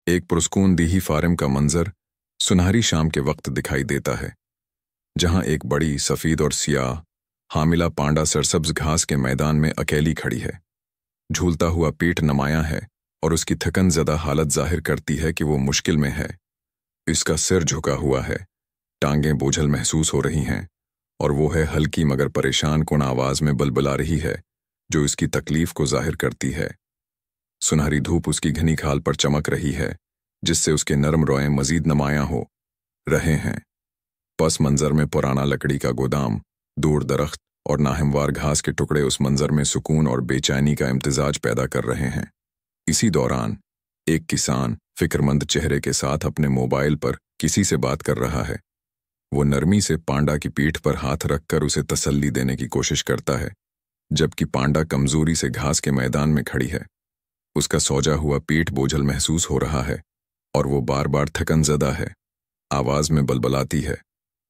एक पुरस्कून दीही फार्म का मंजर सुनहरी शाम के वक्त दिखाई देता है, जहां एक बड़ी सफ़ेद और सियाह हामिला पांडा सरसब्ज घास के मैदान में अकेली खड़ी है। झूलता हुआ पेट नुमायां है और उसकी थकन ज़दा हालत जाहिर करती है कि वो मुश्किल में है। इसका सिर झुका हुआ है, टांगें बोझल महसूस हो रही हैं और वो है हल्की मगर परेशान कुन आवाज़ में बलबला रही है, जो इसकी तकलीफ को जाहिर करती है। सुनहरी धूप उसकी घनी खाल पर चमक रही है, जिससे उसके नरम रोएं मजीद नुमायां हो रहे हैं। पस मंजर में पुराना लकड़ी का गोदाम, दूर दरख्त और नाहमवार घास के टुकड़े उस मंजर में सुकून और बेचैनी का इम्तिजाज पैदा कर रहे हैं। इसी दौरान एक किसान फिक्रमंद चेहरे के साथ अपने मोबाइल पर किसी से बात कर रहा है। वो नरमी से पांडा की पीठ पर हाथ रखकर उसे तसल्ली देने की कोशिश करता है, जबकि पांडा कमजोरी से घास के मैदान में खड़ी है। उसका सौजा हुआ पेट बोझल महसूस हो रहा है और वो बार बार थकन ज़दा है। आवाज़ में बलबलाती है।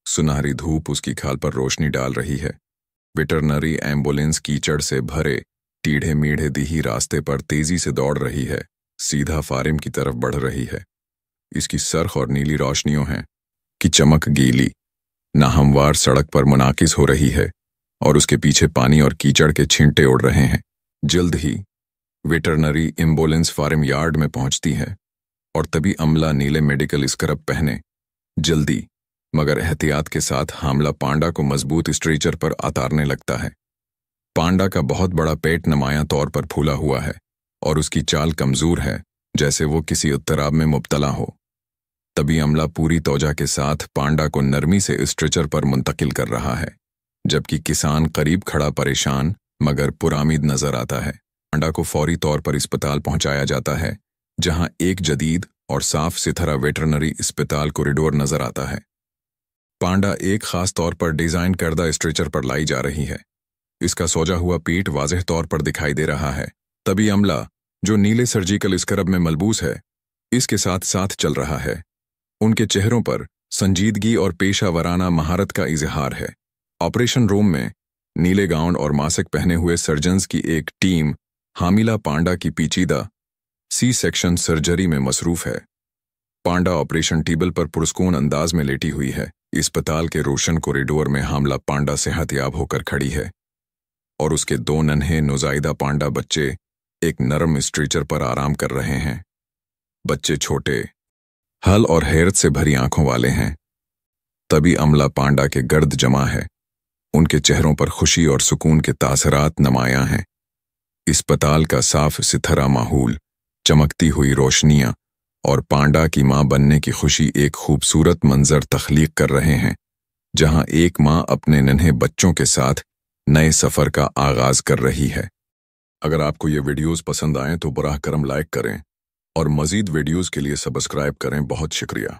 सुनहरी धूप उसकी खाल पर रोशनी डाल रही है। वेटरनरी एम्बुलेंस कीचड़ से भरे टीढ़े मीढ़े दीही रास्ते पर तेजी से दौड़ रही है, सीधा फार्म की तरफ बढ़ रही है। इसकी सरख और नीली रोशनियों हैं कि चमक गीली नाहमवार सड़क पर मुनाकिस हो रही है और उसके पीछे पानी और कीचड़ के छींटे उड़ रहे हैं। जल्द ही वेटरनरी एम्बुलेंस फार्म यार्ड में पहुंचती है और तभी अमला नीले मेडिकल स्क्रब पहने जल्दी मगर एहतियात के साथ हामला पांडा को मजबूत स्ट्रेचर पर उतारने लगता है। पांडा का बहुत बड़ा पेट नुमायां तौर पर फूला हुआ है और उसकी चाल कमजोर है, जैसे वो किसी उत्तराब में मुब्तला हो। तभी अमला पूरी तौजा के साथ पांडा को नरमी से स्ट्रेचर पर मुंतकिल कर रहा है, जबकि किसान करीब खड़ा परेशान मगर पुरामीद नजर आता है। पांडा को फौरी तौर पर अस्पताल पहुंचाया जाता है, जहां एक जदीद और साफ सुथरा वेटरनरी अस्पताल कॉरिडोर नजर आता है। पांडा एक खास तौर पर डिजाइन करदा स्ट्रेचर पर लाई जा रही है। इसका सौजा हुआ पेट वाज़ेह तौर पर दिखाई दे रहा है। तभी अमला, जो नीले सर्जिकल स्क्रब में मलबूस है, इसके साथ साथ चल रहा है। उनके चेहरों पर संजीदगी और पेशा वराना महारत का इजहार है। ऑपरेशन रूम में नीले गाउन और मास्क पहने हुए सर्जन्स की एक टीम हामिला पांडा की पेचीदा सी सेक्शन सर्जरी में मसरूफ है। पांडा ऑपरेशन टेबल पर पुरस्कून अंदाज में लेटी हुई है। अस्पताल के रोशन कॉरिडोर में हामला पांडा सेहतयाब होकर खड़ी है और उसके दो नन्हे नुजाइदा पांडा बच्चे एक नरम स्ट्रेचर पर आराम कर रहे हैं। बच्चे छोटे, हल और हैरत से भरी आंखों वाले हैं। तभी अमला पांडा के गर्द जमा है। उनके चेहरों पर खुशी और सुकून के तासरात नुमायां हैं। अस्पताल का साफ सुथरा माहौल, चमकती हुई रोशनियां और पांडा की मां बनने की खुशी एक खूबसूरत मंजर तख्लीक कर रहे हैं, जहां एक मां अपने नन्हे बच्चों के साथ नए सफ़र का आगाज कर रही है। अगर आपको ये वीडियोस पसंद आएं तो बराह करम लाइक करें और मज़ीद वीडियोस के लिए सब्सक्राइब करें। बहुत शुक्रिया।